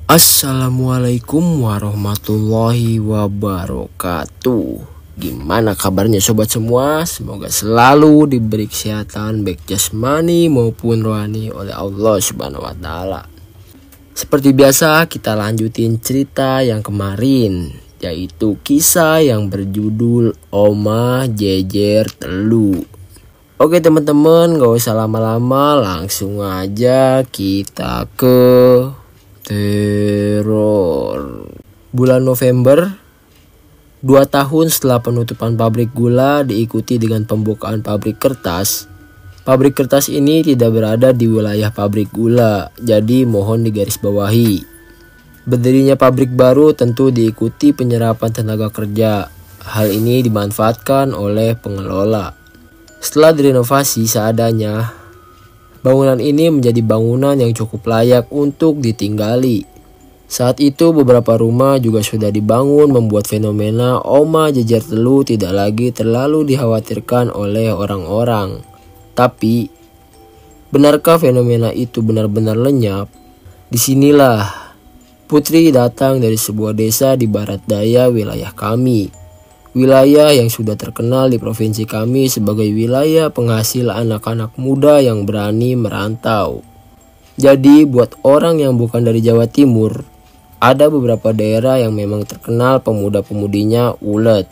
Assalamualaikum warahmatullahi wabarakatuh. Gimana kabarnya sobat semua? Semoga selalu diberi kesehatan baik jasmani maupun rohani oleh Allah Subhanahu wa taala. Seperti biasa kita lanjutin cerita yang kemarin, yaitu kisah yang berjudul Omah Jejer Telu. Oke teman-teman, gak usah lama-lama, langsung aja kita ke teror. Bulan November, 2 tahun setelah penutupan pabrik gula diikuti dengan pembukaan pabrik kertas. Pabrik kertas ini tidak berada di wilayah pabrik gula, jadi mohon digarisbawahi. Berdirinya pabrik baru tentu diikuti penyerapan tenaga kerja. Hal ini dimanfaatkan oleh pengelola. Setelah direnovasi seadanya, bangunan ini menjadi bangunan yang cukup layak untuk ditinggali. Saat itu beberapa rumah juga sudah dibangun, membuat fenomena Omah Jejer Telu tidak lagi terlalu dikhawatirkan oleh orang-orang. Tapi, benarkah fenomena itu benar-benar lenyap? Disinilah Putri datang dari sebuah desa di barat daya wilayah kami. Wilayah yang sudah terkenal di provinsi kami sebagai wilayah penghasil anak-anak muda yang berani merantau. Jadi buat orang yang bukan dari Jawa Timur, ada beberapa daerah yang memang terkenal pemuda-pemudinya ulet.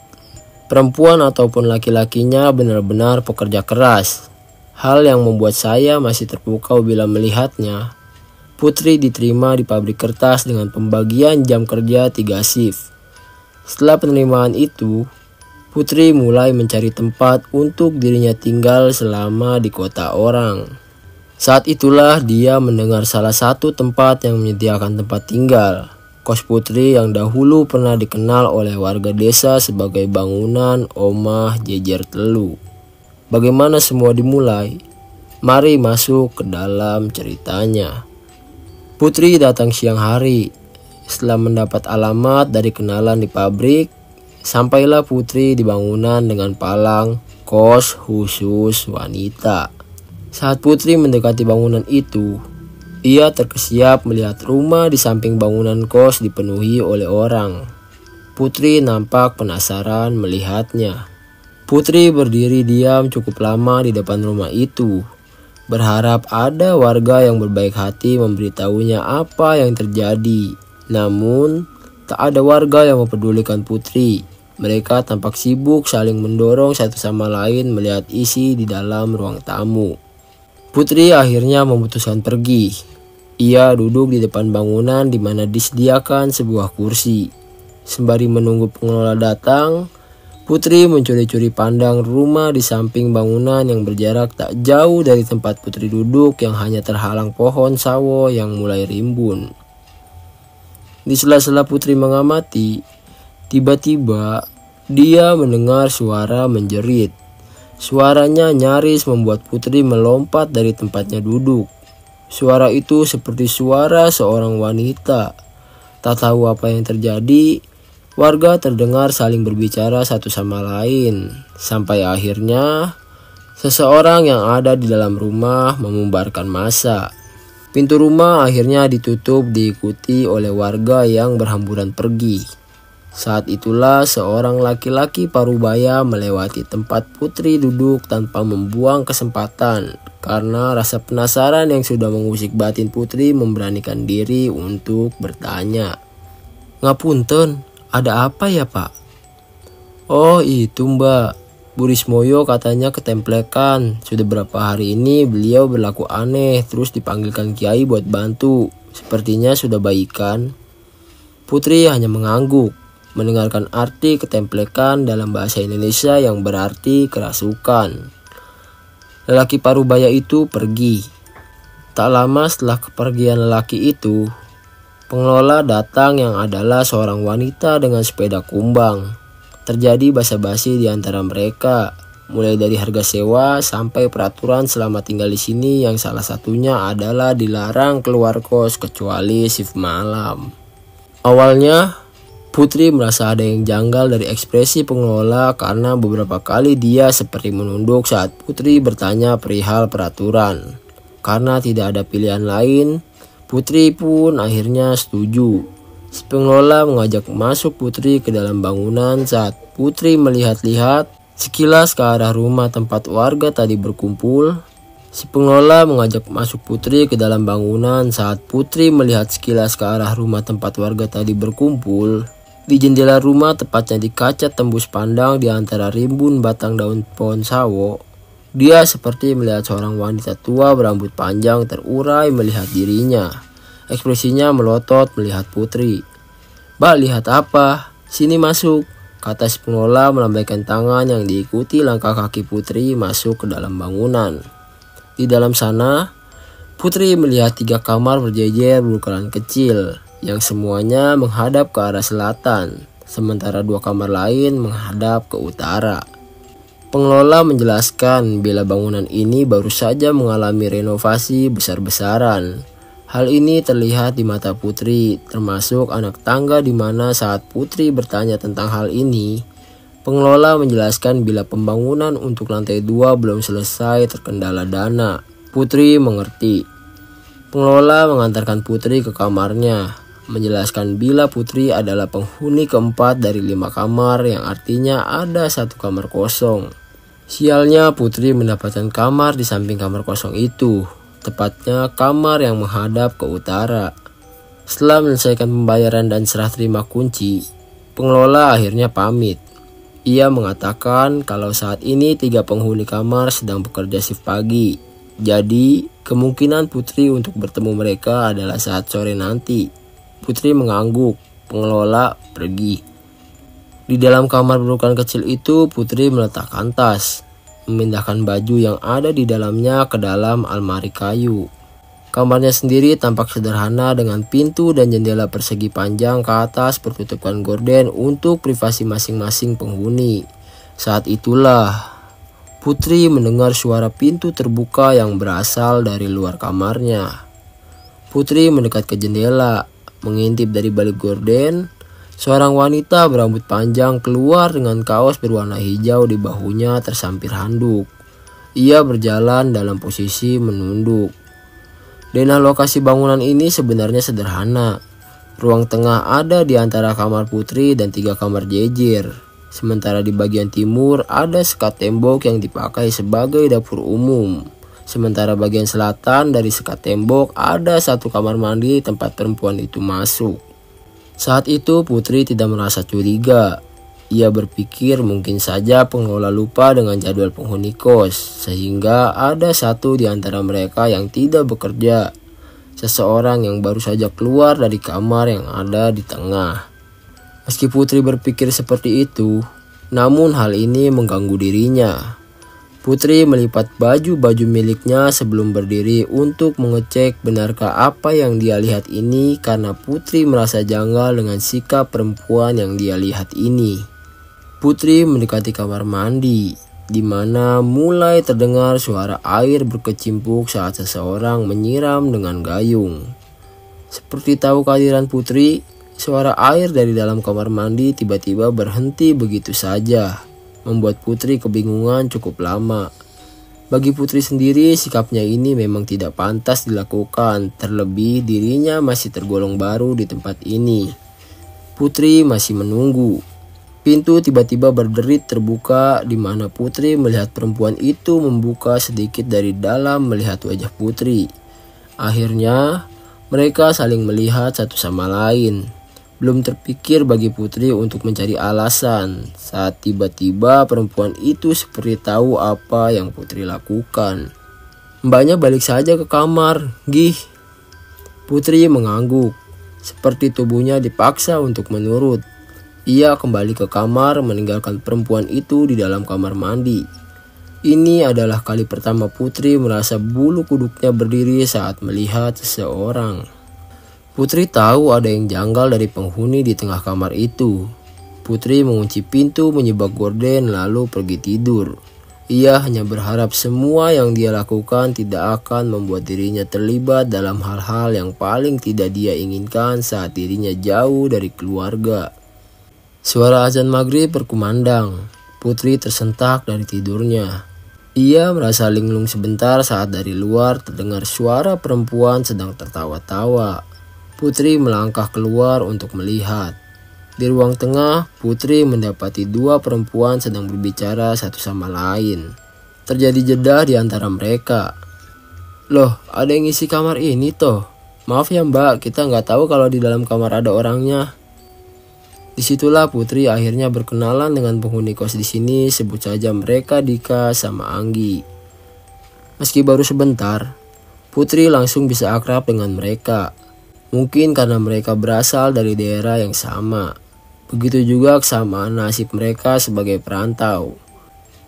Perempuan ataupun laki-lakinya benar-benar pekerja keras. Hal yang membuat saya masih terpukau bila melihatnya. Putri diterima di pabrik kertas dengan pembagian jam kerja 3 shift. Setelah penerimaan itu, Putri mulai mencari tempat untuk dirinya tinggal selama di kota orang. Saat itulah dia mendengar salah satu tempat yang menyediakan tempat tinggal. Kos Putri yang dahulu pernah dikenal oleh warga desa sebagai bangunan Omah Jejer Telu. Bagaimana semua dimulai? Mari masuk ke dalam ceritanya. Putri datang siang hari. Setelah mendapat alamat dari kenalan di pabrik, sampailah Putri di bangunan dengan palang kos khusus wanita. Saat Putri mendekati bangunan itu, ia terkesiap melihat rumah di samping bangunan kos dipenuhi oleh orang. Putri nampak penasaran melihatnya. Putri berdiri diam cukup lama di depan rumah itu, berharap ada warga yang berbaik hati memberitahunya apa yang terjadi. Namun, tak ada warga yang mempedulikan Putri. Mereka tampak sibuk saling mendorong satu sama lain melihat isi di dalam ruang tamu. Putri akhirnya memutuskan pergi. Ia duduk di depan bangunan di mana disediakan sebuah kursi. Sembari menunggu pengelola datang, Putri mencuri-curi pandang rumah di samping bangunan yang berjarak tak jauh dari tempat Putri duduk yang hanya terhalang pohon sawo yang mulai rimbun. Di sela-sela Putri mengamati, tiba-tiba dia mendengar suara menjerit. Suaranya nyaris membuat Putri melompat dari tempatnya duduk. Suara itu seperti suara seorang wanita. Tak tahu apa yang terjadi, warga terdengar saling berbicara satu sama lain. Sampai akhirnya, seseorang yang ada di dalam rumah membubarkan massa. Pintu rumah akhirnya ditutup diikuti oleh warga yang berhamburan pergi. Saat itulah seorang laki-laki parubaya melewati tempat Putri duduk tanpa membuang kesempatan. Karena rasa penasaran yang sudah mengusik batin Putri memberanikan diri untuk bertanya. "Ngapunten, ada apa ya Pak?" "Oh itu Mbak, Bu Rismoyo katanya ketemplekan. Sudah berapa hari ini beliau berlaku aneh, terus dipanggilkan Kiai buat bantu. Sepertinya sudah baikan." Putri hanya mengangguk, mendengarkan arti ketemplekan dalam bahasa Indonesia yang berarti kerasukan. Lelaki parubaya itu pergi. Tak lama setelah kepergian lelaki itu, pengelola datang yang adalah seorang wanita dengan sepeda kumbang. Terjadi basa-basi di antara mereka, mulai dari harga sewa sampai peraturan selama tinggal di sini yang salah satunya adalah dilarang keluar kos kecuali shift malam. Awalnya, Putri merasa ada yang janggal dari ekspresi pengelola karena beberapa kali dia seperti menunduk saat Putri bertanya perihal peraturan. Karena tidak ada pilihan lain, Putri pun akhirnya setuju. Si pengelola mengajak masuk Putri ke dalam bangunan. Saat Putri melihat-lihat sekilas ke arah rumah tempat warga tadi berkumpul, si pengelola mengajak masuk Putri ke dalam bangunan. Saat Putri melihat sekilas ke arah rumah tempat warga tadi berkumpul, di jendela rumah, tepatnya di kaca tembus pandang di antara rimbun batang daun pohon sawo, dia seperti melihat seorang wanita tua berambut panjang terurai melihat dirinya. Ekspresinya melotot melihat Putri. "Mbak, lihat apa? Sini masuk," kata si pengelola melambaikan tangan yang diikuti langkah kaki Putri masuk ke dalam bangunan. Di dalam sana, Putri melihat 3 kamar berjejer berukuran kecil yang semuanya menghadap ke arah selatan, sementara 2 kamar lain menghadap ke utara. Pengelola menjelaskan bila bangunan ini baru saja mengalami renovasi besar-besaran. Hal ini terlihat di mata Putri, termasuk anak tangga, di mana saat Putri bertanya tentang hal ini, pengelola menjelaskan bila pembangunan untuk lantai 2 belum selesai terkendala dana. Putri mengerti. Pengelola mengantarkan Putri ke kamarnya, menjelaskan bila Putri adalah penghuni keempat dari 5 kamar, yang artinya ada 1 kamar kosong. Sialnya, Putri mendapatkan kamar di samping kamar kosong itu, tepatnya kamar yang menghadap ke utara. Setelah menyelesaikan pembayaran dan serah terima kunci, pengelola akhirnya pamit. Ia mengatakan kalau saat ini 3 penghuni kamar sedang bekerja shift pagi, jadi kemungkinan Putri untuk bertemu mereka adalah saat sore nanti. Putri mengangguk. Pengelola pergi. Di dalam kamar berukuran kecil itu, Putri meletakkan tas, memindahkan baju yang ada di dalamnya ke dalam almari kayu. Kamarnya sendiri tampak sederhana dengan pintu dan jendela persegi panjang ke atas bertutupkan gorden untuk privasi masing-masing penghuni. Saat itulah Putri mendengar suara pintu terbuka yang berasal dari luar kamarnya. Putri mendekat ke jendela, mengintip dari balik gorden. Seorang wanita berambut panjang keluar dengan kaos berwarna hijau di bahunya tersampir handuk. Ia berjalan dalam posisi menunduk. Denah lokasi bangunan ini sebenarnya sederhana. Ruang tengah ada di antara kamar Putri dan 3 kamar jejer. Sementara di bagian timur ada sekat tembok yang dipakai sebagai dapur umum. Sementara bagian selatan dari sekat tembok ada 1 kamar mandi tempat perempuan itu masuk. Saat itu Putri tidak merasa curiga. Ia berpikir mungkin saja pengelola lupa dengan jadwal penghuni kos, sehingga ada 1 di antara mereka yang tidak bekerja. Seseorang yang baru saja keluar dari kamar yang ada di tengah. Meski Putri berpikir seperti itu, namun hal ini mengganggu dirinya. Putri melipat baju-baju miliknya sebelum berdiri untuk mengecek benarkah apa yang dia lihat ini, karena Putri merasa janggal dengan sikap perempuan yang dia lihat ini. Putri mendekati kamar mandi, di mana mulai terdengar suara air berkecimpung saat seseorang menyiram dengan gayung. Seperti tahu kehadiran Putri, suara air dari dalam kamar mandi tiba-tiba berhenti begitu saja, membuat Putri kebingungan cukup lama. Bagi Putri sendiri, sikapnya ini memang tidak pantas dilakukan, terlebih dirinya masih tergolong baru di tempat ini. Putri masih menunggu. Pintu tiba-tiba berderit terbuka, di mana Putri melihat perempuan itu membuka sedikit dari dalam melihat wajah Putri. Akhirnya, mereka saling melihat satu sama lain. Belum terpikir bagi Putri untuk mencari alasan saat tiba-tiba perempuan itu seperti tahu apa yang Putri lakukan. "Mbaknya balik saja ke kamar, gih." Putri mengangguk, seperti tubuhnya dipaksa untuk menurut. Ia kembali ke kamar meninggalkan perempuan itu di dalam kamar mandi. Ini adalah kali pertama Putri merasa bulu kuduknya berdiri saat melihat seseorang. Putri tahu ada yang janggal dari penghuni di tengah kamar itu. Putri mengunci pintu, menyibak gorden, lalu pergi tidur. Ia hanya berharap semua yang dia lakukan tidak akan membuat dirinya terlibat dalam hal-hal yang paling tidak dia inginkan saat dirinya jauh dari keluarga. Suara azan maghrib berkumandang. Putri tersentak dari tidurnya. Ia merasa linglung sebentar saat dari luar terdengar suara perempuan sedang tertawa-tawa. Putri melangkah keluar untuk melihat. Di ruang tengah, Putri mendapati dua perempuan sedang berbicara satu sama lain. Terjadi jeda di antara mereka. "Loh, ada yang isi kamar ini toh? Maaf ya mbak, kita nggak tahu kalau di dalam kamar ada orangnya." Disitulah Putri akhirnya berkenalan dengan penghuni kos di sini, sebut saja mereka Dika sama Anggi. Meski baru sebentar, Putri langsung bisa akrab dengan mereka. Mungkin karena mereka berasal dari daerah yang sama. Begitu juga kesamaan nasib mereka sebagai perantau.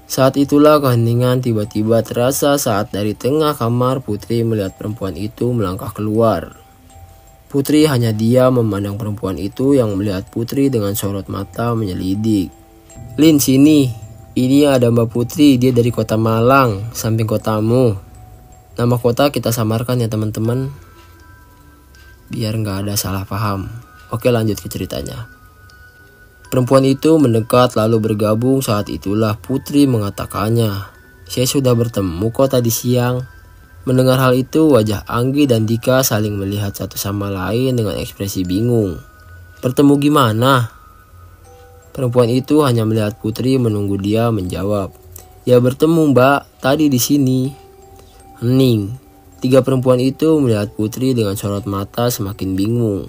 Saat itulah keheningan tiba-tiba terasa saat dari tengah kamar Putri melihat perempuan itu melangkah keluar. Putri hanya diam memandang perempuan itu yang melihat Putri dengan sorot mata menyelidik. "Lin, sini. Ini ada Mbak Putri, dia dari kota Malang, samping kotamu. Nama kota kita samarkan ya teman-teman, biar nggak ada salah paham." Oke, lanjut ke ceritanya. Perempuan itu mendekat lalu bergabung. Saat itulah Putri mengatakannya, "Saya sudah bertemu kok tadi siang." Mendengar hal itu, wajah Anggi dan Dika saling melihat satu sama lain dengan ekspresi bingung. "Bertemu gimana?" Perempuan itu hanya melihat Putri menunggu dia menjawab. "Ya bertemu mbak, tadi di sini." Hening. Tiga perempuan itu melihat Putri dengan sorot mata semakin bingung.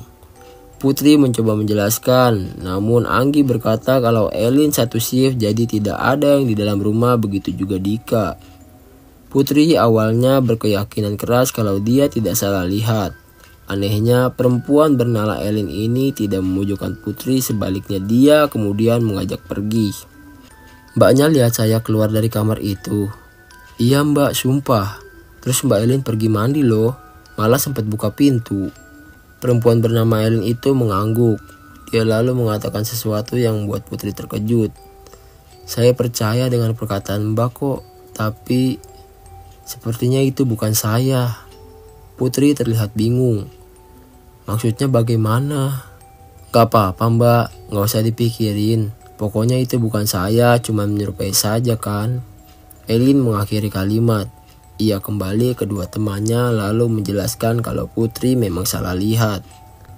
Putri mencoba menjelaskan, namun Anggi berkata kalau Elin satu shift jadi tidak ada yang di dalam rumah, begitu juga Dika. Putri awalnya berkeyakinan keras kalau dia tidak salah lihat. Anehnya perempuan bernama Elin ini tidak memojokkan Putri, sebaliknya dia kemudian mengajak pergi. "Mbaknya lihat saya keluar dari kamar itu?" "Iya mbak, sumpah. Terus Mbak Elin pergi mandi loh, malah sempat buka pintu." Perempuan bernama Elin itu mengangguk. Dia lalu mengatakan sesuatu yang membuat Putri terkejut. "Saya percaya dengan perkataan mbak kok, tapi sepertinya itu bukan saya." Putri terlihat bingung. "Maksudnya bagaimana?" "Gak apa-apa mbak, gak usah dipikirin. Pokoknya itu bukan saya, cuma menyerupai saja kan." Elin mengakhiri kalimat. Ia kembali kedua temannya lalu menjelaskan kalau Putri memang salah lihat.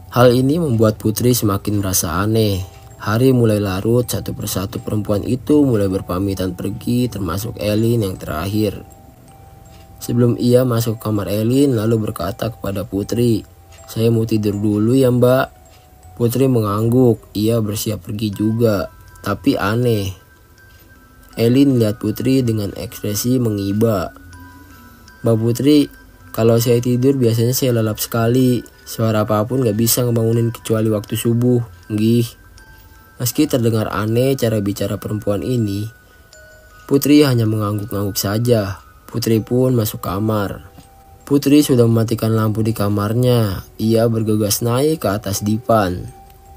Hal ini membuat Putri semakin merasa aneh. Hari mulai larut, satu persatu perempuan itu mulai berpamitan pergi, termasuk Elin yang terakhir. Sebelum ia masuk kamar Elin lalu berkata kepada Putri, "Saya mau tidur dulu ya mbak." Putri mengangguk. Ia bersiap pergi juga. Tapi aneh, Elin melihat Putri dengan ekspresi mengiba. "Mbak Putri, kalau saya tidur biasanya saya lelap sekali. Suara apapun gak bisa ngebangunin kecuali waktu subuh. Nggih." Meski terdengar aneh cara bicara perempuan ini, Putri hanya mengangguk-angguk saja. Putri pun masuk kamar. Putri sudah mematikan lampu di kamarnya. Ia bergegas naik ke atas dipan.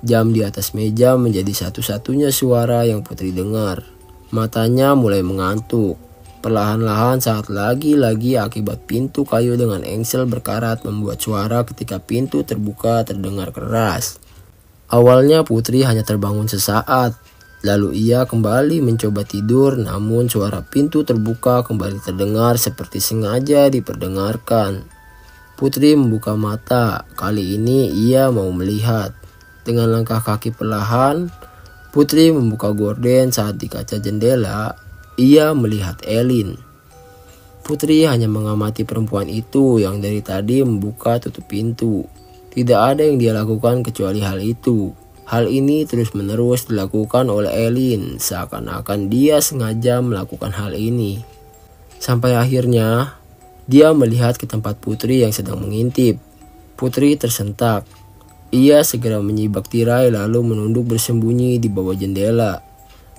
Jam di atas meja menjadi satu-satunya suara yang Putri dengar. Matanya mulai mengantuk. Perlahan-lahan saat lagi-lagi akibat pintu kayu dengan engsel berkarat membuat suara ketika pintu terbuka terdengar keras. Awalnya Putri hanya terbangun sesaat. Lalu ia kembali mencoba tidur, namun suara pintu terbuka kembali terdengar seperti sengaja diperdengarkan. Putri membuka mata. Kali ini ia mau melihat. Dengan langkah kaki perlahan, Putri membuka gorden. Saat di kaca jendela, ia melihat Elin. Putri hanya mengamati perempuan itu yang dari tadi membuka tutup pintu. Tidak ada yang dia lakukan kecuali hal itu. Hal ini terus-menerus dilakukan oleh Elin, seakan-akan dia sengaja melakukan hal ini. Sampai akhirnya, dia melihat ke tempat Putri yang sedang mengintip. Putri tersentak. Ia segera menyibak tirai lalu menunduk bersembunyi di bawah jendela.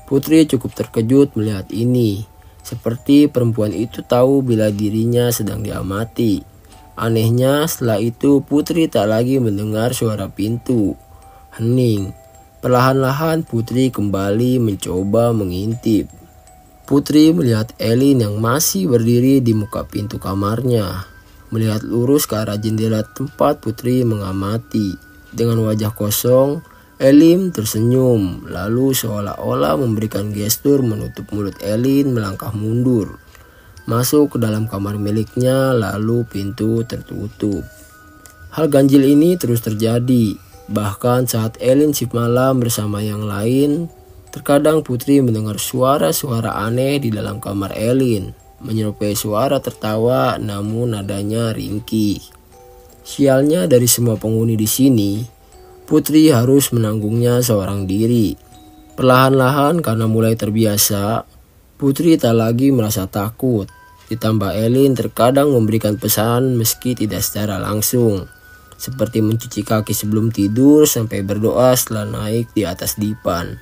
Putri cukup terkejut melihat ini. Seperti perempuan itu tahu bila dirinya sedang diamati. Anehnya setelah itu Putri tak lagi mendengar suara pintu. Hening. Perlahan-lahan Putri kembali mencoba mengintip. Putri melihat Elin yang masih berdiri di muka pintu kamarnya. Melihat lurus ke arah jendela tempat Putri mengamati. Dengan wajah kosong, Elin tersenyum, lalu seolah-olah memberikan gestur menutup mulut Elin melangkah mundur. masuk ke dalam kamar miliknya, lalu pintu tertutup. Hal ganjil ini terus terjadi, bahkan saat Elin shift malam bersama yang lain, terkadang Putri mendengar suara-suara aneh di dalam kamar Elin, menyerupai suara tertawa namun nadanya ringkih. Sialnya dari semua penghuni di sini, Putri harus menanggungnya seorang diri. Perlahan-lahan karena mulai terbiasa, Putri tak lagi merasa takut. Ditambah Elin terkadang memberikan pesan meski tidak secara langsung, seperti mencuci kaki sebelum tidur sampai berdoa setelah naik di atas dipan.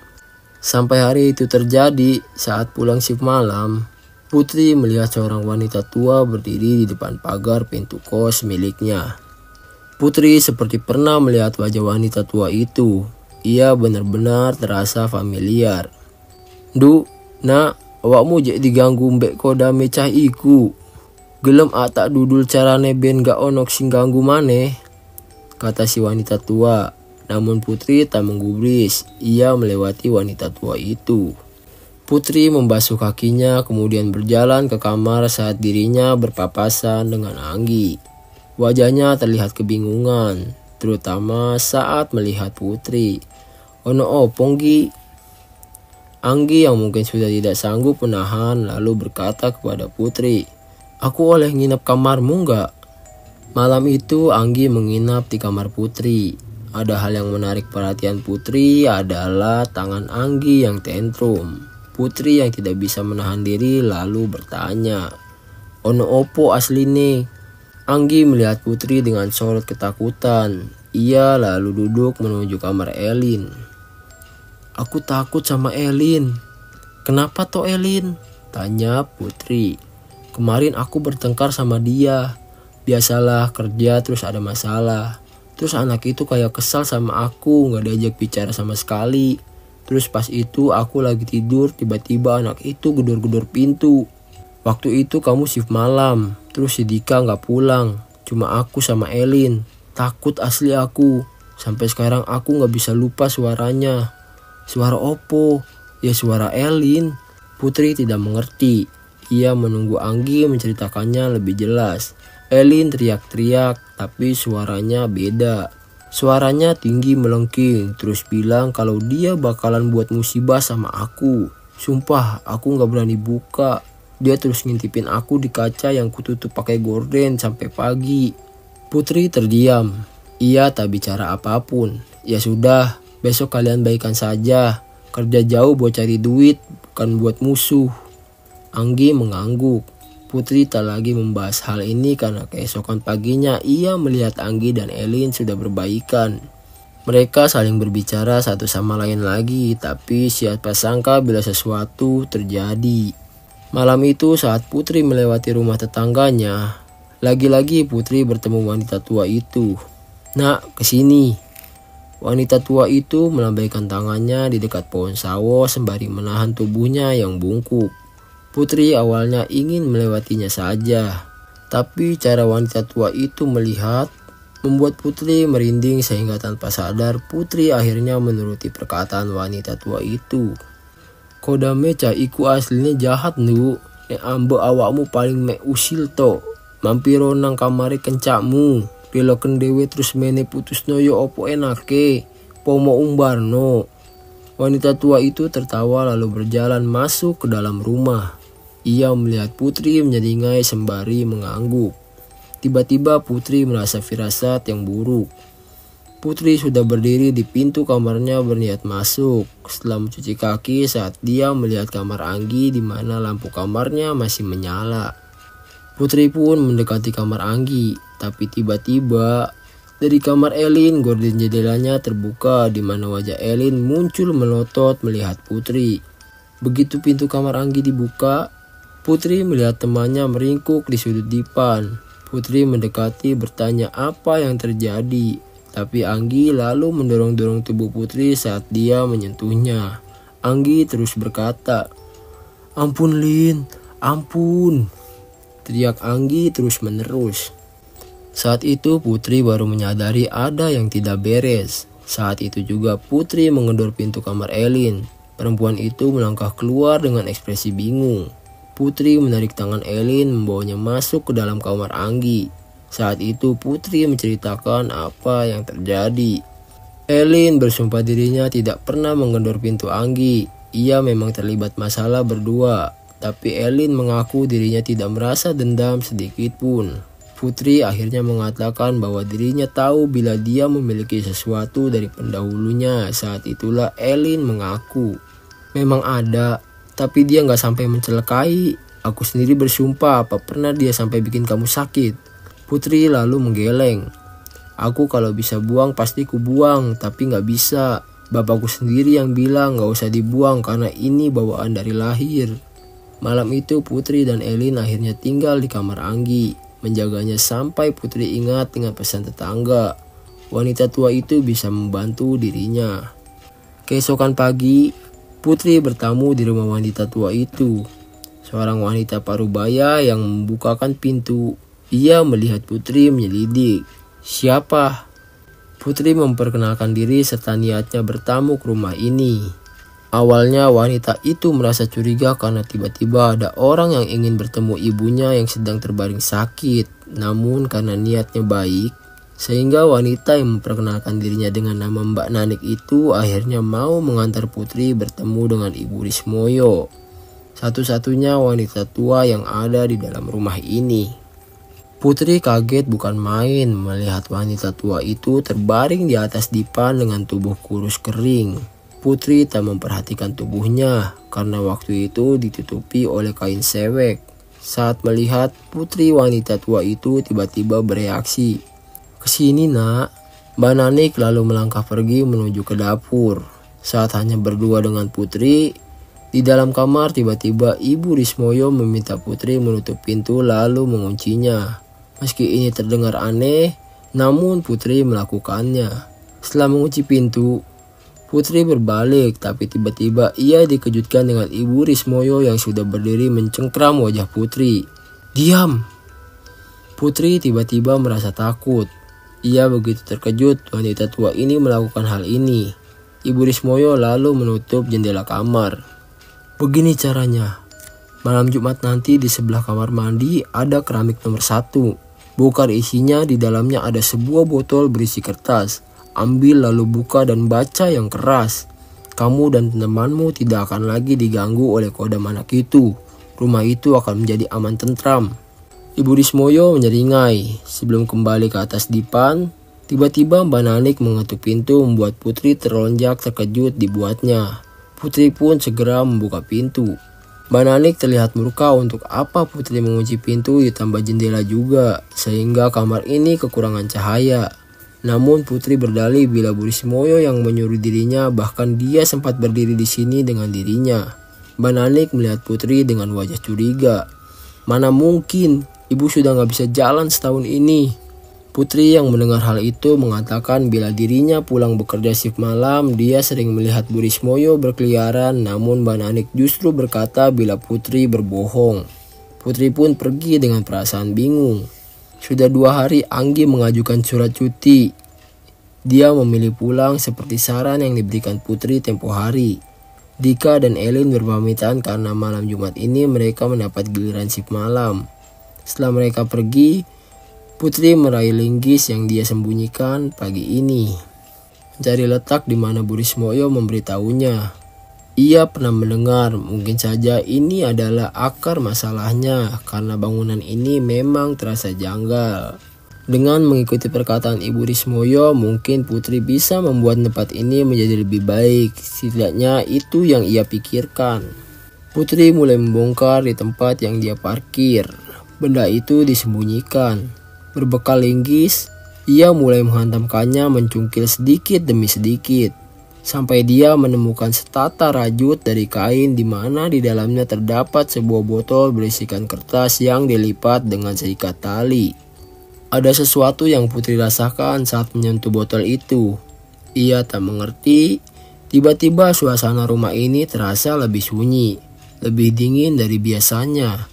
Sampai hari itu terjadi, saat pulang shift malam, Putri melihat seorang wanita tua berdiri di depan pagar pintu kos miliknya. Putri seperti pernah melihat wajah wanita tua itu. Ia benar-benar terasa familiar. "Du, nak, awakmu jek diganggu mbek kodame cah iku. Gelem tak dudul carane ben gak onok sing ganggu maneh," kata si wanita tua. Namun Putri tak menggubris. Ia melewati wanita tua itu. Putri membasuh kakinya kemudian berjalan ke kamar saat dirinya berpapasan dengan Anggi. Wajahnya terlihat kebingungan, terutama saat melihat Putri. "Ono opo Nggi?" Anggi yang mungkin sudah tidak sanggup menahan lalu berkata kepada Putri, "Aku boleh nginep kamarmu nggak?" Malam itu Anggi menginap di kamar Putri. Ada hal yang menarik perhatian Putri adalah tangan Anggi yang tantrum. Putri yang tidak bisa menahan diri lalu bertanya, "Ono opo asline?" Anggi melihat Putri dengan sorot ketakutan. Ia lalu duduk menuju kamar Elin. "Aku takut sama Elin." "Kenapa toh Elin?" tanya Putri. "Kemarin aku bertengkar sama dia. Biasalah kerja terus ada masalah. Terus anak itu kayak kesal sama aku, gak diajak bicara sama sekali. Terus pas itu aku lagi tidur, tiba-tiba anak itu gedor-gedor pintu. Waktu itu kamu shift malam, terus si Dika gak pulang. Cuma aku sama Elin. Takut asli aku. Sampai sekarang aku gak bisa lupa suaranya." "Suara opo?" "Ya suara Elin." Putri tidak mengerti. Ia menunggu Anggi menceritakannya lebih jelas. Elin teriak-teriak, tapi suaranya beda. Suaranya tinggi melengking, terus bilang kalau dia bakalan buat musibah sama aku. Sumpah, aku gak berani buka. Dia terus ngintipin aku di kaca yang kututup pakai gorden sampai pagi. Putri terdiam. Ia tak bicara apapun. "Ya sudah, besok kalian baikan saja. Kerja jauh buat cari duit, bukan buat musuh." Anggi mengangguk. Putri tak lagi membahas hal ini karena keesokan paginya ia melihat Anggi dan Elin sudah berbaikan. Mereka saling berbicara satu sama lain lagi, tapi siapa sangka bila sesuatu terjadi. Malam itu saat Putri melewati rumah tetangganya, lagi-lagi Putri bertemu wanita tua itu. "Nak, kesini." Wanita tua itu melambaikan tangannya di dekat pohon sawo sembari menahan tubuhnya yang bungkuk. Putri awalnya ingin melewatinya saja, tapi cara wanita tua itu melihat membuat Putri merinding sehingga tanpa sadar Putri akhirnya menuruti perkataan wanita tua itu. "Kodame cah iku aslinya jahat nu, nek ambe awakmu paling mek usil to. Mampiro nang kamare kencakmu, beloken dewe terus mene putusno yo opo enake, pomo umbarno." Wanita tua itu tertawa lalu berjalan masuk ke dalam rumah. Ia melihat Putri menyeringai sembari mengangguk. Tiba-tiba Putri merasa firasat yang buruk. Putri sudah berdiri di pintu kamarnya berniat masuk setelah mencuci kaki saat dia melihat kamar Anggi di mana lampu kamarnya masih menyala. Putri pun mendekati kamar Anggi, tapi tiba-tiba dari kamar Elin gorden jendelanya terbuka di mana wajah Elin muncul melotot melihat Putri. Begitu pintu kamar Anggi dibuka, Putri melihat temannya meringkuk di sudut dipan. Putri mendekati bertanya apa yang terjadi. Tapi Anggi lalu mendorong-dorong tubuh Putri saat dia menyentuhnya. Anggi terus berkata, "Ampun Lin, ampun." Teriak Anggi terus menerus. Saat itu Putri baru menyadari ada yang tidak beres. Saat itu juga Putri menggedor pintu kamar Elin. Perempuan itu melangkah keluar dengan ekspresi bingung. Putri menarik tangan Elin membawanya masuk ke dalam kamar Anggi. Saat itu Putri menceritakan apa yang terjadi. Elin bersumpah dirinya tidak pernah menggedor pintu Anggi. Ia memang terlibat masalah berdua, tapi Elin mengaku dirinya tidak merasa dendam sedikit pun. Putri akhirnya mengatakan bahwa dirinya tahu bila dia memiliki sesuatu dari pendahulunya. Saat itulah Elin mengaku, memang ada, tapi dia nggak sampai mencelakai. Aku sendiri bersumpah apa pernah dia sampai bikin kamu sakit. Putri lalu menggeleng. Aku kalau bisa buang pasti ku buang, tapi nggak bisa. Bapakku sendiri yang bilang nggak usah dibuang karena ini bawaan dari lahir. Malam itu Putri dan Elin akhirnya tinggal di kamar Anggi, menjaganya sampai Putri ingat dengan pesan tetangga. Wanita tua itu bisa membantu dirinya. Keesokan pagi, Putri bertamu di rumah wanita tua itu. Seorang wanita parubaya yang membukakan pintu. Ia melihat Putri menyelidik. Siapa? Putri memperkenalkan diri serta niatnya bertamu ke rumah ini. Awalnya wanita itu merasa curiga karena tiba-tiba ada orang yang ingin bertemu ibunya yang sedang terbaring sakit. Namun karena niatnya baik, sehingga wanita yang memperkenalkan dirinya dengan nama Mbak Nanik itu akhirnya mau mengantar Putri bertemu dengan Ibu Rismoyo, satu-satunya wanita tua yang ada di dalam rumah ini. Putri kaget bukan main melihat wanita tua itu terbaring di atas dipan dengan tubuh kurus kering. Putri tak memperhatikan tubuhnya karena waktu itu ditutupi oleh kain sewek. Saat melihat Putri, wanita tua itu tiba-tiba bereaksi. Kesini nak. Mbak Nanik lalu melangkah pergi menuju ke dapur. Saat hanya berdua dengan Putri, di dalam kamar tiba-tiba Ibu Rismoyo meminta Putri menutup pintu lalu menguncinya. Meski ini terdengar aneh, namun Putri melakukannya. Setelah mengunci pintu, Putri berbalik, tapi tiba-tiba ia dikejutkan dengan Ibu Rismoyo yang sudah berdiri mencengkram wajah Putri. Diam! Putri tiba-tiba merasa takut. Ia begitu terkejut wanita tua ini melakukan hal ini. Ibu Rismoyo lalu menutup jendela kamar. Begini caranya. Malam Jumat nanti di sebelah kamar mandi ada keramik nomor 1. Bongkar isinya, di dalamnya ada sebuah botol berisi kertas. Ambil lalu buka dan baca yang keras. Kamu dan temanmu tidak akan lagi diganggu oleh kodam anak itu. Rumah itu akan menjadi aman tentram. Ibu Rismoyo menyeringai. Sebelum kembali ke atas dipan, tiba-tiba Mbak Nanik mengetuk pintu membuat Putri terlonjak terkejut dibuatnya. Putri pun segera membuka pintu. Mbak Nanik terlihat murka untuk apa Putri mengunci pintu ditambah jendela juga, sehingga kamar ini kekurangan cahaya. Namun Putri berdalih bila Bu Rismoyo yang menyuruh dirinya, bahkan dia sempat berdiri di sini dengan dirinya. Mbak Nanik melihat Putri dengan wajah curiga. Mana mungkin, ibu sudah gak bisa jalan setahun ini. Putri yang mendengar hal itu mengatakan bila dirinya pulang bekerja shift malam, dia sering melihat Bu Rismoyo berkeliaran, namun Mbak Nanik justru berkata bila Putri berbohong. Putri pun pergi dengan perasaan bingung. Sudah 2 hari Anggi mengajukan surat cuti. Dia memilih pulang seperti saran yang diberikan Putri tempo hari. Dika dan Elin berpamitan karena malam Jumat ini mereka mendapat giliran shift malam. Setelah mereka pergi, Putri meraih linggis yang dia sembunyikan pagi ini. Mencari letak di mana Bu Rismoyo memberitahunya. Ia pernah mendengar, mungkin saja ini adalah akar masalahnya karena bangunan ini memang terasa janggal. Dengan mengikuti perkataan Ibu Rismoyo, mungkin Putri bisa membuat tempat ini menjadi lebih baik. Setidaknya itu yang ia pikirkan. Putri mulai membongkar di tempat yang dia parkir. Benda itu disembunyikan. Berbekal linggis, ia mulai menghantamkannya mencungkil sedikit demi sedikit. Sampai dia menemukan setata rajut dari kain di mana di dalamnya terdapat sebuah botol berisikan kertas yang dilipat dengan seikat tali. Ada sesuatu yang Putri rasakan saat menyentuh botol itu. Ia tak mengerti, tiba-tiba suasana rumah ini terasa lebih sunyi, lebih dingin dari biasanya.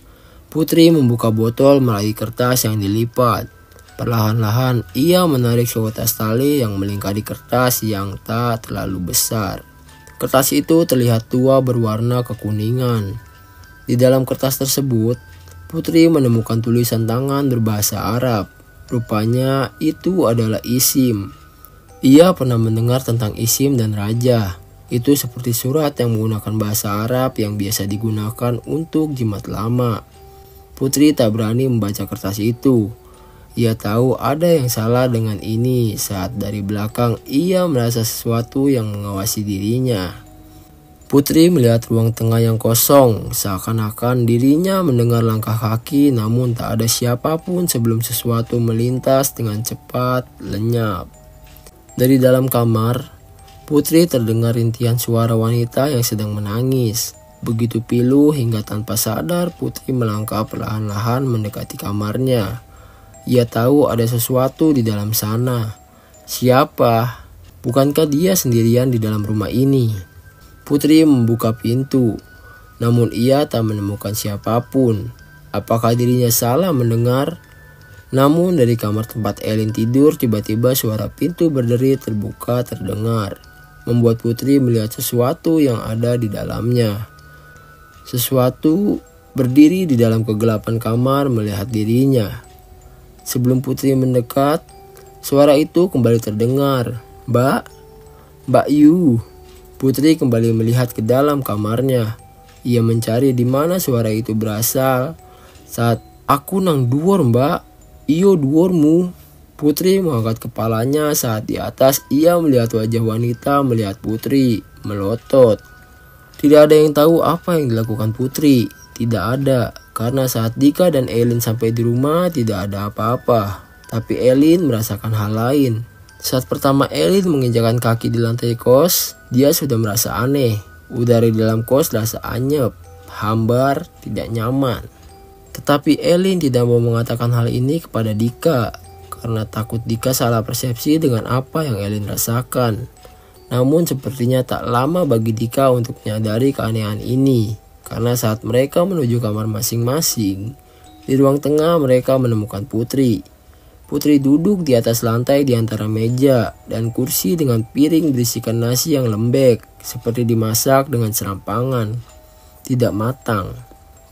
Putri membuka botol melalui kertas yang dilipat. Perlahan-lahan ia menarik seutas tali yang melingkari kertas yang tak terlalu besar. Kertas itu terlihat tua berwarna kekuningan. Di dalam kertas tersebut, Putri menemukan tulisan tangan berbahasa Arab. Rupanya itu adalah isim. Ia pernah mendengar tentang isim dan raja. Itu seperti surat yang menggunakan bahasa Arab yang biasa digunakan untuk jimat lama. Putri tak berani membaca kertas itu. Ia tahu ada yang salah dengan ini saat dari belakang ia merasa sesuatu yang mengawasi dirinya. Putri melihat ruang tengah yang kosong, seakan-akan dirinya mendengar langkah kaki namun tak ada siapapun sebelum sesuatu melintas dengan cepat, lenyap. Dari dalam kamar, Putri terdengar rintihan suara wanita yang sedang menangis. Begitu pilu hingga tanpa sadar Putri melangkah perlahan-lahan mendekati kamarnya. Ia tahu ada sesuatu di dalam sana. Siapa? Bukankah dia sendirian di dalam rumah ini? Putri membuka pintu, namun ia tak menemukan siapapun. Apakah dirinya salah mendengar? Namun dari kamar tempat Elin tidur tiba-tiba suara pintu berderi terbuka terdengar. Membuat Putri melihat sesuatu yang ada di dalamnya. Sesuatu berdiri di dalam kegelapan kamar melihat dirinya. Sebelum Putri mendekat, suara itu kembali terdengar. Mbak Yu. Putri kembali melihat ke dalam kamarnya. Ia mencari di mana suara itu berasal. Saat aku nang dhuwur mbak, iyo dhuwurmu. Putri mengangkat kepalanya saat di atas ia melihat wajah wanita melihat Putri, melotot. Tidak ada yang tahu apa yang dilakukan Putri. Tidak ada, karena saat Dika dan Elin sampai di rumah tidak ada apa-apa. Tapi Elin merasakan hal lain. Saat pertama Elin menginjakkan kaki di lantai kos, dia sudah merasa aneh. Udara di dalam kos terasa anyep, hambar, tidak nyaman. Tetapi Elin tidak mau mengatakan hal ini kepada Dika, karena takut Dika salah persepsi dengan apa yang Elin rasakan. Namun sepertinya tak lama bagi Dika untuk menyadari keanehan ini. Karena saat mereka menuju kamar masing-masing, di ruang tengah mereka menemukan Putri. Putri duduk di atas lantai di antara meja dan kursi dengan piring berisikan nasi yang lembek, seperti dimasak dengan serampangan, tidak matang.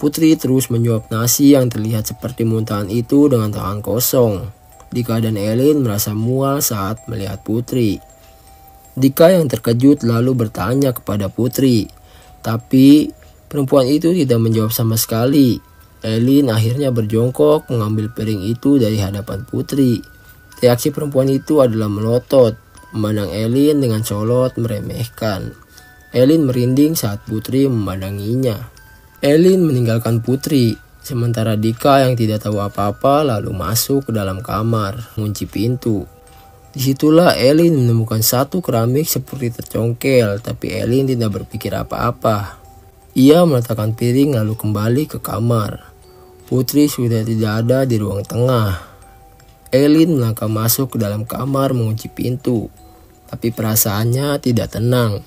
Putri terus menyuap nasi yang terlihat seperti muntahan itu dengan tangan kosong. Dika dan Elin merasa mual saat melihat Putri. Dika yang terkejut lalu bertanya kepada Putri, tapi perempuan itu tidak menjawab sama sekali. Elin akhirnya berjongkok mengambil piring itu dari hadapan Putri. Reaksi perempuan itu adalah melotot, memandang Elin dengan colot meremehkan. Elin merinding saat Putri memandanginya. Elin meninggalkan Putri, sementara Dika yang tidak tahu apa-apa lalu masuk ke dalam kamar, mengunci pintu. Disitulah Elin menemukan satu keramik seperti tercongkel, tapi Elin tidak berpikir apa-apa. Ia meletakkan piring lalu kembali ke kamar. Putri sudah tidak ada di ruang tengah. Elin melangkah masuk ke dalam kamar mengunci pintu. Tapi perasaannya tidak tenang.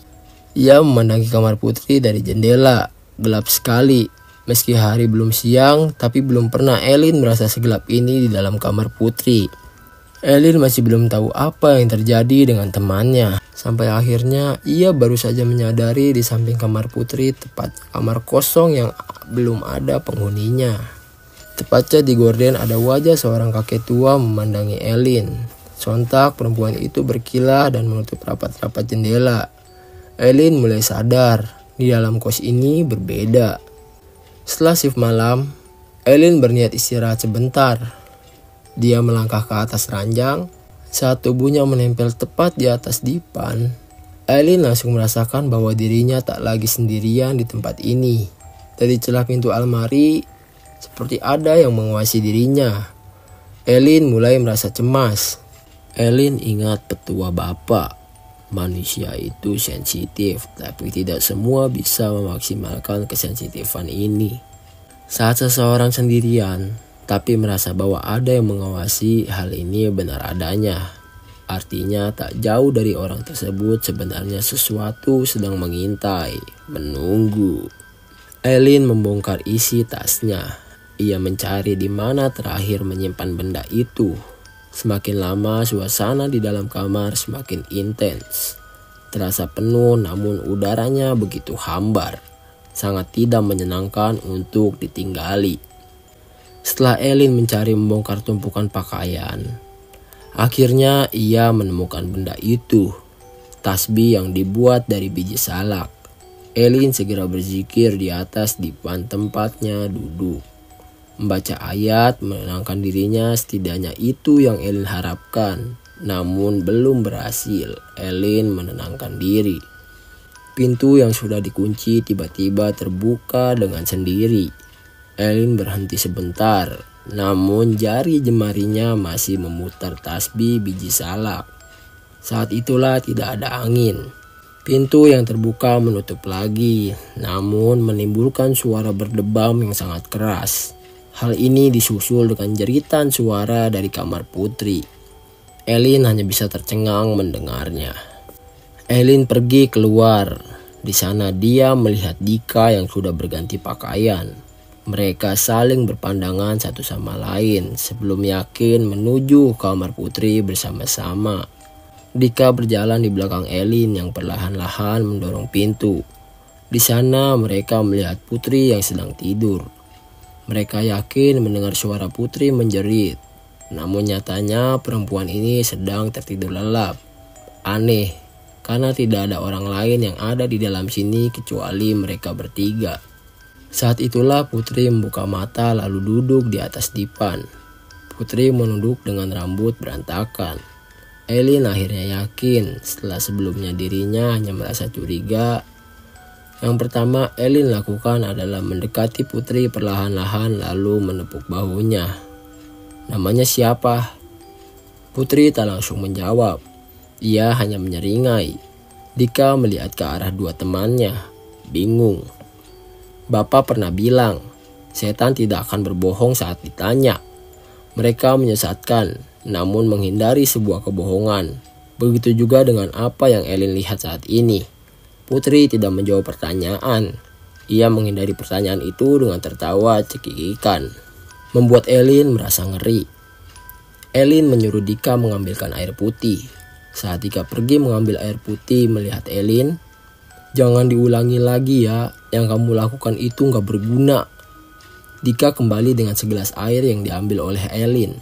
Ia memandangi kamar Putri dari jendela. Gelap sekali. Meski hari belum siang, tapi belum pernah Elin merasa segelap ini di dalam kamar Putri. Elin masih belum tahu apa yang terjadi dengan temannya. Sampai akhirnya ia baru saja menyadari di samping kamar Putri tepat kamar kosong yang belum ada penghuninya. Tepatnya di gorden ada wajah seorang kakek tua memandangi Elin. Sontak perempuan itu berkilah dan menutup rapat-rapat jendela. Elin mulai sadar di dalam kos ini berbeda. Setelah shift malam, Elin berniat istirahat sebentar. Dia melangkah ke atas ranjang. Saat tubuhnya menempel tepat di atas dipan, Elin langsung merasakan bahwa dirinya tak lagi sendirian di tempat ini. Dari celah pintu almari, seperti ada yang menguasai dirinya. Elin mulai merasa cemas. Elin ingat petua bapak. Manusia itu sensitif, tapi tidak semua bisa memaksimalkan kesensitifan ini. Saat seseorang sendirian, tapi merasa bahwa ada yang mengawasi, hal ini benar adanya. Artinya tak jauh dari orang tersebut sebenarnya sesuatu sedang mengintai, menunggu. Elin membongkar isi tasnya. Ia mencari di mana terakhir menyimpan benda itu. Semakin lama suasana di dalam kamar semakin intens. Terasa penuh namun udaranya begitu hambar. sangat tidak menyenangkan untuk ditinggali. Setelah Elin mencari membongkar tumpukan pakaian, akhirnya ia menemukan benda itu, tasbih yang dibuat dari biji salak. Elin segera berzikir di atas dipan tempatnya duduk. Membaca ayat menenangkan dirinya, setidaknya itu yang Elin harapkan. Namun belum berhasil. Elin menenangkan diri. Pintu yang sudah dikunci tiba-tiba terbuka dengan sendiri. Elin berhenti sebentar, namun jari jemarinya masih memutar tasbih biji salak. Saat itulah tidak ada angin. Pintu yang terbuka menutup lagi, namun menimbulkan suara berdebam yang sangat keras. Hal ini disusul dengan jeritan suara dari kamar Putri. Elin hanya bisa tercengang mendengarnya. Elin pergi keluar. Di sana dia melihat Dika yang sudah berganti pakaian. Mereka saling berpandangan satu sama lain sebelum yakin menuju kamar Putri bersama-sama. Dika berjalan di belakang Elin yang perlahan-lahan mendorong pintu. Di sana mereka melihat Putri yang sedang tidur. Mereka yakin mendengar suara Putri menjerit. Namun nyatanya perempuan ini sedang tertidur lelap. Aneh, karena tidak ada orang lain yang ada di dalam sini kecuali mereka bertiga. Saat itulah Putri membuka mata lalu duduk di atas dipan. Putri menunduk dengan rambut berantakan. Elin akhirnya yakin setelah sebelumnya dirinya hanya merasa curiga. Yang pertama Elin lakukan adalah mendekati Putri perlahan-lahan lalu menepuk bahunya. Namanya siapa? Putri tak langsung menjawab. Ia hanya menyeringai. Dika melihat ke arah dua temannya, bingung. Bapak pernah bilang, setan tidak akan berbohong saat ditanya. Mereka menyesatkan, namun menghindari sebuah kebohongan. Begitu juga dengan apa yang Elin lihat saat ini. Putri tidak menjawab pertanyaan. Ia menghindari pertanyaan itu dengan tertawa cekikikan. Membuat Elin merasa ngeri. Elin menyuruh Dika mengambilkan air putih. Saat Dika pergi mengambil air putih melihat Elin, jangan diulangi lagi ya, yang kamu lakukan itu gak berguna. Dika kembali dengan segelas air yang diambil oleh Elin.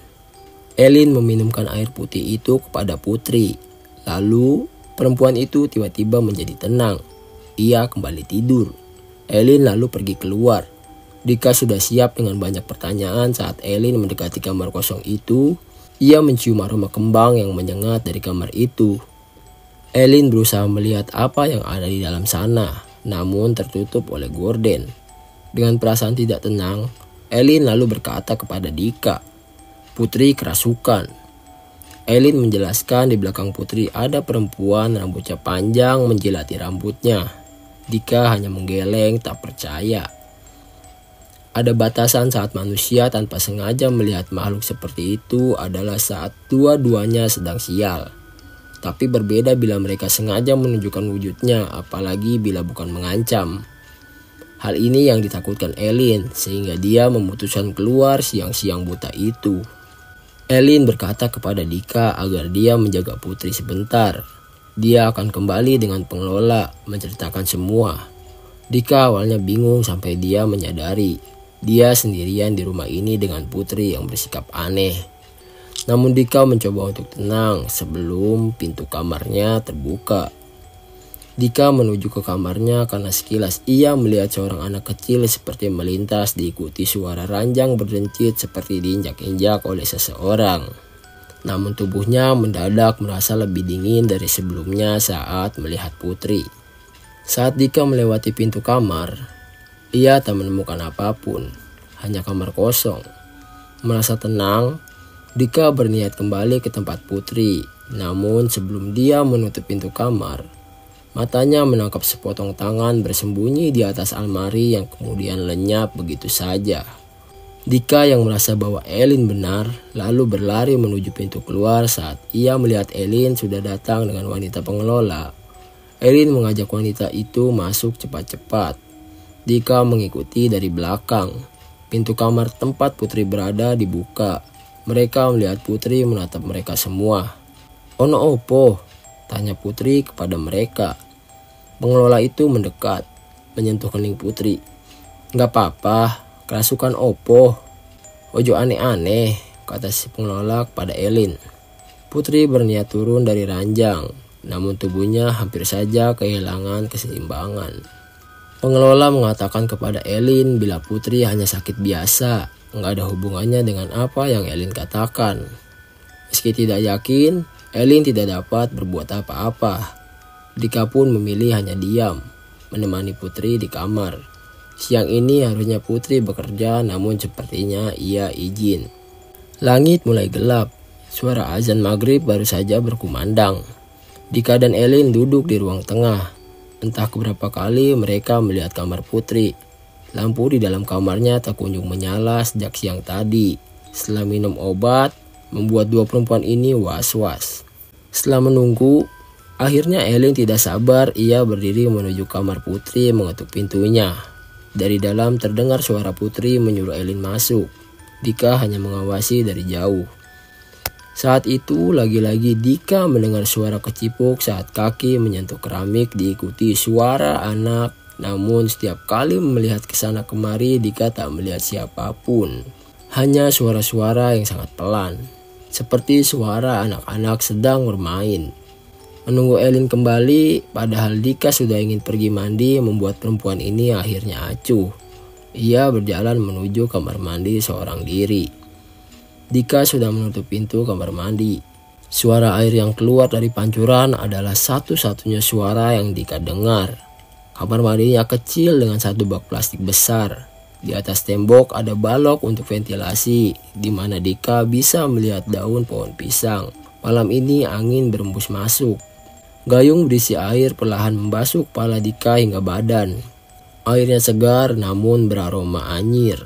Elin meminumkan air putih itu kepada Putri. Lalu perempuan itu tiba-tiba menjadi tenang. Ia kembali tidur. Elin lalu pergi keluar. Dika sudah siap dengan banyak pertanyaan saat Elin mendekati kamar kosong itu. Ia mencium aroma kembang yang menyengat dari kamar itu. Elin berusaha melihat apa yang ada di dalam sana, namun tertutup oleh gorden. Dengan perasaan tidak tenang, Elin lalu berkata kepada Dika, "Putri kerasukan." Elin menjelaskan di belakang Putri ada perempuan rambutnya panjang menjilati rambutnya. Dika hanya menggeleng tak percaya. Ada batasan saat manusia tanpa sengaja melihat makhluk seperti itu adalah saat dua-duanya sedang sial. Tapi berbeda bila mereka sengaja menunjukkan wujudnya, apalagi bila bukan mengancam. Hal ini yang ditakutkan Elin, sehingga dia memutuskan keluar siang-siang buta itu. Elin berkata kepada Dika agar dia menjaga Putri sebentar. Dia akan kembali dengan pengelola, menceritakan semua. Dika awalnya bingung sampai dia menyadari dia sendirian di rumah ini dengan Putri yang bersikap aneh. Namun Dika mencoba untuk tenang sebelum pintu kamarnya terbuka. Dika menuju ke kamarnya karena sekilas ia melihat seorang anak kecil seperti melintas diikuti suara ranjang berdencit seperti diinjak-injak oleh seseorang. Namun tubuhnya mendadak merasa lebih dingin dari sebelumnya saat melihat Putri. Saat Dika melewati pintu kamar, ia tak menemukan apapun, hanya kamar kosong. Merasa tenang, Dika berniat kembali ke tempat Putri. Namun sebelum dia menutup pintu kamar, matanya menangkap sepotong tangan bersembunyi di atas almari yang kemudian lenyap begitu saja. Dika yang merasa bahwa Elin benar, lalu berlari menuju pintu keluar saat ia melihat Elin sudah datang dengan wanita pengelola. Elin mengajak wanita itu masuk cepat-cepat. Dika mengikuti dari belakang. Pintu kamar tempat Putri berada dibuka. Mereka melihat Putri menatap mereka semua. "Ono opo?" tanya Putri kepada mereka. Pengelola itu mendekat. menyentuh kening Putri. "Gak apa-apa, kerasukan opo. Ojo aneh-aneh," kata si pengelola kepada Elin. Putri berniat turun dari ranjang, namun tubuhnya hampir saja kehilangan keseimbangan. Pengelola mengatakan kepada Elin bila Putri hanya sakit biasa, nggak ada hubungannya dengan apa yang Elin katakan. Meski tidak yakin, Elin tidak dapat berbuat apa-apa. Dika pun memilih hanya diam, menemani Putri di kamar. Siang ini harusnya Putri bekerja, namun sepertinya ia izin. Langit mulai gelap. Suara azan maghrib baru saja berkumandang. Dika dan Elin duduk di ruang tengah. Entah keberapa kali mereka melihat kamar Putri. Lampu di dalam kamarnya tak kunjung menyala sejak siang tadi. Setelah minum obat, membuat dua perempuan ini was-was. Setelah menunggu, akhirnya Elin tidak sabar. Ia berdiri menuju kamar Putri mengetuk pintunya. Dari dalam terdengar suara Putri menyuruh Elin masuk. Dika hanya mengawasi dari jauh. Saat itu lagi-lagi Dika mendengar suara kecipuk saat kaki menyentuh keramik diikuti suara anak. Namun setiap kali melihat ke sana kemari Dika tak melihat siapapun. Hanya suara-suara yang sangat pelan. Seperti suara anak-anak sedang bermain. Menunggu Elin kembali, padahal Dika sudah ingin pergi mandi, membuat perempuan ini akhirnya acuh. Ia berjalan menuju kamar mandi seorang diri. Dika sudah menutup pintu kamar mandi. Suara air yang keluar dari pancuran adalah satu-satunya suara yang Dika dengar. Kamar mandinya kecil dengan satu bak plastik besar. Di atas tembok ada balok untuk ventilasi, di mana Dika bisa melihat daun pohon pisang. Malam ini angin berembus masuk. Gayung berisi air perlahan membasuh kepala Dika hingga badan. Airnya segar namun beraroma anyir.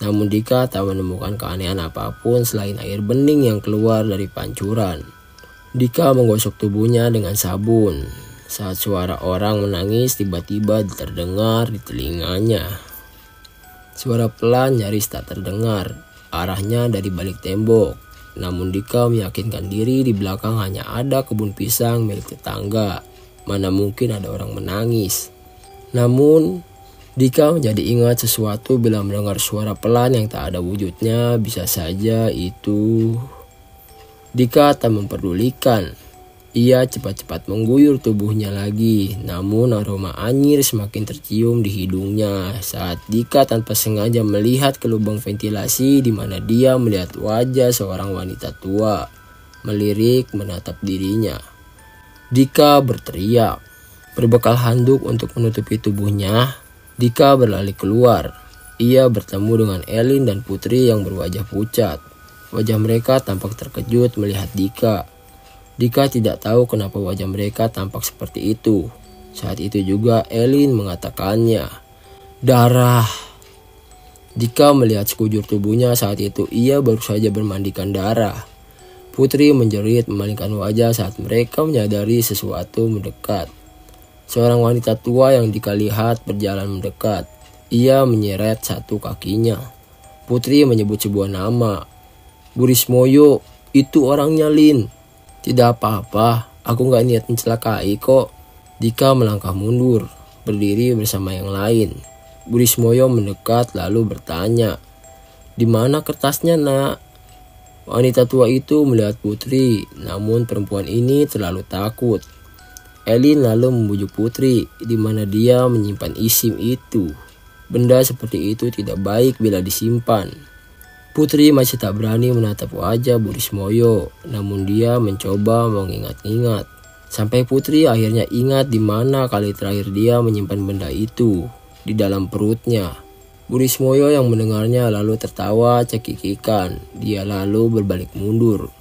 Namun Dika tak menemukan keanehan apapun selain air bening yang keluar dari pancuran. Dika menggosok tubuhnya dengan sabun. Saat suara orang menangis tiba-tiba terdengar di telinganya. Suara pelan nyaris tak terdengar. Arahnya dari balik tembok. Namun Dika meyakinkan diri di belakang hanya ada kebun pisang milik tetangga. Mana mungkin ada orang menangis. Namun Dika menjadi ingat sesuatu bila mendengar suara pelan yang tak ada wujudnya. Bisa saja itu. Dika tak memperdulikan. Ia cepat-cepat mengguyur tubuhnya lagi. Namun aroma anyir semakin tercium di hidungnya saat Dika tanpa sengaja melihat ke lubang ventilasi di mana dia melihat wajah seorang wanita tua melirik menatap dirinya. Dika berteriak. Berbekal handuk untuk menutupi tubuhnya, Dika berlari keluar. Ia bertemu dengan Elin dan Putri yang berwajah pucat. Wajah mereka tampak terkejut melihat Dika. Dika tidak tahu kenapa wajah mereka tampak seperti itu. Saat itu juga Elin mengatakannya. Darah. Dika melihat sekujur tubuhnya saat itu ia baru saja bermandikan darah. Putri menjerit memalingkan wajah saat mereka menyadari sesuatu mendekat. Seorang wanita tua yang Dika lihat berjalan mendekat. Ia menyeret satu kakinya. Putri menyebut sebuah nama. Burismoyo, itu orangnya Lin. Tidak apa-apa, aku gak niat mencelakai kok. Dika melangkah mundur, berdiri bersama yang lain. Burismoyo mendekat lalu bertanya, "Di mana kertasnya, Nak?" Wanita tua itu melihat Putri, namun perempuan ini terlalu takut. Elin lalu membujuk Putri, di mana dia menyimpan isim itu. Benda seperti itu tidak baik bila disimpan. Putri masih tak berani menatap wajah Burismoyo, namun dia mencoba mengingat-ingat. Sampai Putri akhirnya ingat di mana kali terakhir dia menyimpan benda itu, di dalam perutnya. Burismoyo yang mendengarnya lalu tertawa cekikikan. Dia lalu berbalik mundur.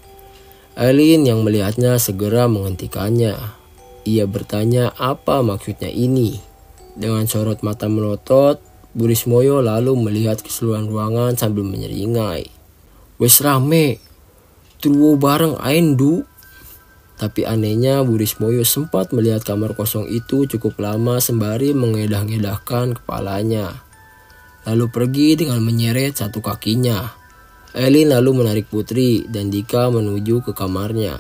Elin yang melihatnya segera menghentikannya. Ia bertanya apa maksudnya ini. Dengan sorot mata melotot, Burismoyo lalu melihat keseluruhan ruangan sambil menyeringai. Wes rame, truwo bareng aendu. Tapi anehnya Burismoyo sempat melihat kamar kosong itu cukup lama sembari mengedah-ngedahkan kepalanya. Lalu pergi dengan menyeret satu kakinya. Elin lalu menarik Putri dan Dika menuju ke kamarnya.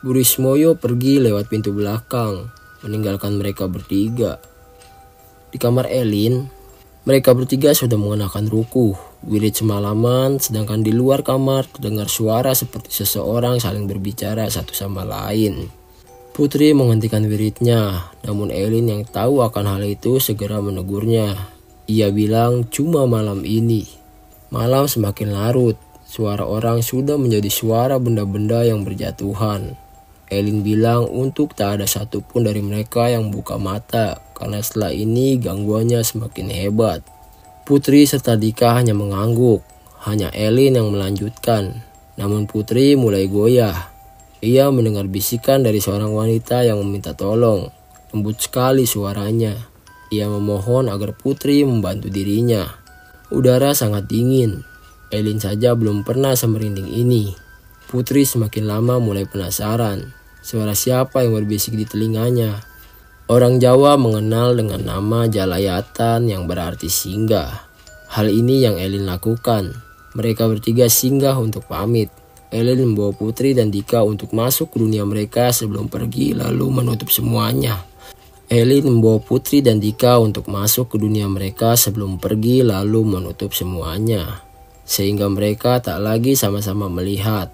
Burismoyo pergi lewat pintu belakang, meninggalkan mereka bertiga. Di kamar Elin, mereka bertiga sudah mengenakan ruku, wirid semalaman, sedangkan di luar kamar terdengar suara seperti seseorang saling berbicara satu sama lain. Putri menghentikan wiridnya, namun Elin yang tahu akan hal itu segera menegurnya. Ia bilang cuma malam ini. Malam semakin larut, suara orang sudah menjadi suara benda-benda yang berjatuhan. Elin bilang untuk tak ada satupun dari mereka yang buka mata, karena setelah ini gangguannya semakin hebat. Putri serta Dika hanya mengangguk, hanya Elin yang melanjutkan. Namun Putri mulai goyah. Ia mendengar bisikan dari seorang wanita yang meminta tolong. Lembut sekali suaranya. Ia memohon agar Putri membantu dirinya. Udara sangat dingin. Elin saja belum pernah semerinding ini. Putri semakin lama mulai penasaran. Suara siapa yang berbisik di telinganya? Orang Jawa mengenal dengan nama Jalayatan yang berarti singgah. Hal ini yang Elin lakukan. Mereka bertiga singgah untuk pamit. Elin membawa Putri dan Dika untuk masuk ke dunia mereka sebelum pergi lalu menutup semuanya. Elin membawa Putri dan Dika untuk masuk ke dunia mereka sebelum pergi lalu menutup semuanya. Sehingga mereka tak lagi sama-sama melihat.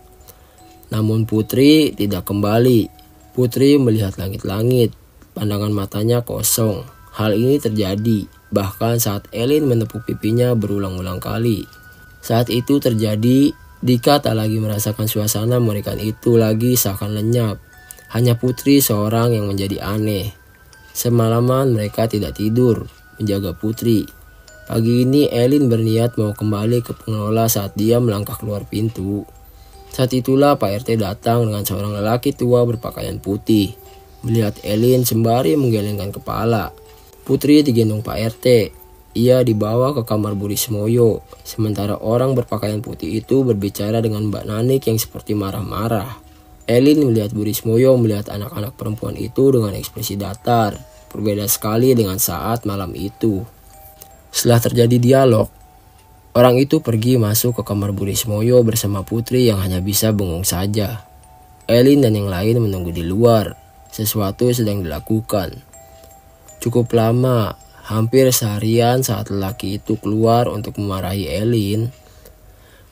Namun Putri tidak kembali. Putri melihat langit-langit. Pandangan matanya kosong. Hal ini terjadi bahkan saat Elin menepuk pipinya berulang-ulang kali. Saat itu terjadi, Dika tak lagi merasakan suasana mengerikan itu lagi seakan lenyap. Hanya Putri seorang yang menjadi aneh. Semalaman mereka tidak tidur, menjaga Putri. Pagi ini Elin berniat mau kembali ke pengelola saat dia melangkah keluar pintu. Saat itulah Pak RT datang dengan seorang lelaki tua berpakaian putih. Melihat Elin sembari menggelengkan kepala. Putri digendong Pak RT. Ia dibawa ke kamar Bu Rismoyo. Sementara orang berpakaian putih itu berbicara dengan Mbak Nanik yang seperti marah-marah. Elin melihat Bu Rismoyo melihat anak-anak perempuan itu dengan ekspresi datar. Berbeda sekali dengan saat malam itu. Setelah terjadi dialog, orang itu pergi masuk ke kamar Bu Rismoyo bersama Putri yang hanya bisa bengong saja. Elin dan yang lain menunggu di luar. Sesuatu sedang dilakukan. Cukup lama, hampir seharian saat lelaki itu keluar untuk memarahi Elin.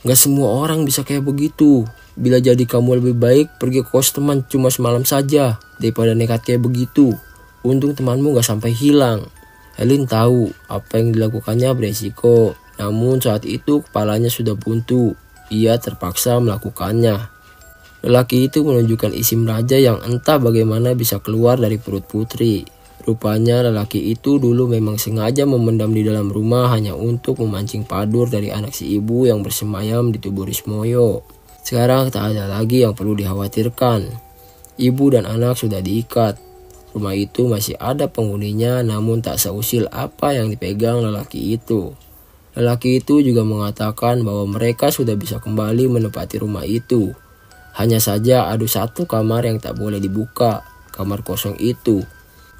Gak semua orang bisa kayak begitu. Bila jadi kamu lebih baik pergi ke kos teman cuma semalam saja daripada nekat kayak begitu. Untung temanmu gak sampai hilang. Elin tahu apa yang dilakukannya beresiko. Namun saat itu kepalanya sudah buntu. Ia terpaksa melakukannya. Lelaki itu menunjukkan isim raja yang entah bagaimana bisa keluar dari perut Putri. Rupanya lelaki itu dulu memang sengaja memendam di dalam rumah hanya untuk memancing padur dari anak si ibu yang bersemayam di tubuh Rismoyo. Sekarang tak ada lagi yang perlu dikhawatirkan. Ibu dan anak sudah diikat. Rumah itu masih ada penghuninya namun tak seusil apa yang dipegang lelaki itu. Lelaki itu juga mengatakan bahwa mereka sudah bisa kembali menempati rumah itu. Hanya saja ada satu kamar yang tak boleh dibuka, kamar kosong itu.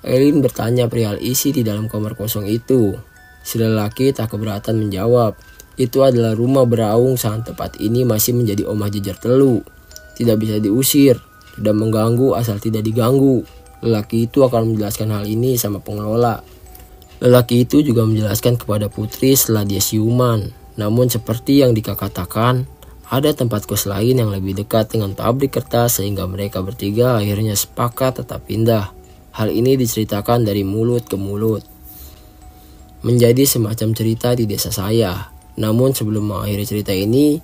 Elin bertanya perihal isi di dalam kamar kosong itu. Si lelaki tak keberatan menjawab. Itu adalah rumah beraung saat tempat ini masih menjadi omah jejer telu. Tidak bisa diusir, tidak mengganggu asal tidak diganggu. Lelaki itu akan menjelaskan hal ini sama pengelola. Lelaki itu juga menjelaskan kepada Putri setelah dia siuman. Namun seperti yang Dika katakan, ada tempat kos lain yang lebih dekat dengan pabrik kertas sehingga mereka bertiga akhirnya sepakat tetap pindah. Hal ini diceritakan dari mulut ke mulut. Menjadi semacam cerita di desa saya. Namun sebelum mengakhiri cerita ini,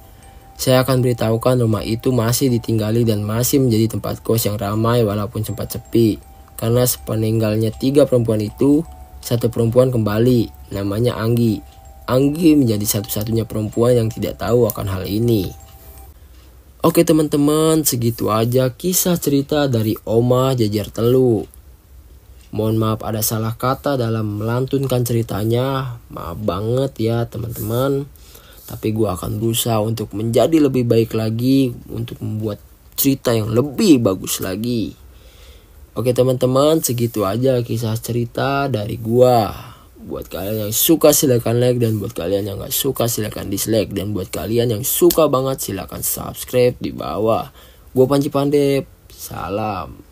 saya akan beritahukan rumah itu masih ditinggali dan masih menjadi tempat kos yang ramai walaupun sempat sepi. Karena sepeninggalnya 3 perempuan itu, 1 perempuan kembali, namanya Anggi. Anggi menjadi satu-satunya perempuan yang tidak tahu akan hal ini. Oke teman-teman, segitu aja kisah cerita dari Omah Jejer Telu. Mohon maaf ada salah kata dalam melantunkan ceritanya. Maaf banget ya teman-teman. Tapi gue akan berusaha untuk menjadi lebih baik lagi. Untuk membuat cerita yang lebih bagus lagi. Oke teman-teman, segitu aja kisah cerita dari gue. Buat kalian yang suka silakan like, dan buat kalian yang gak suka silakan dislike, dan buat kalian yang suka banget silakan subscribe di bawah. Gue Panji Pandep, salam.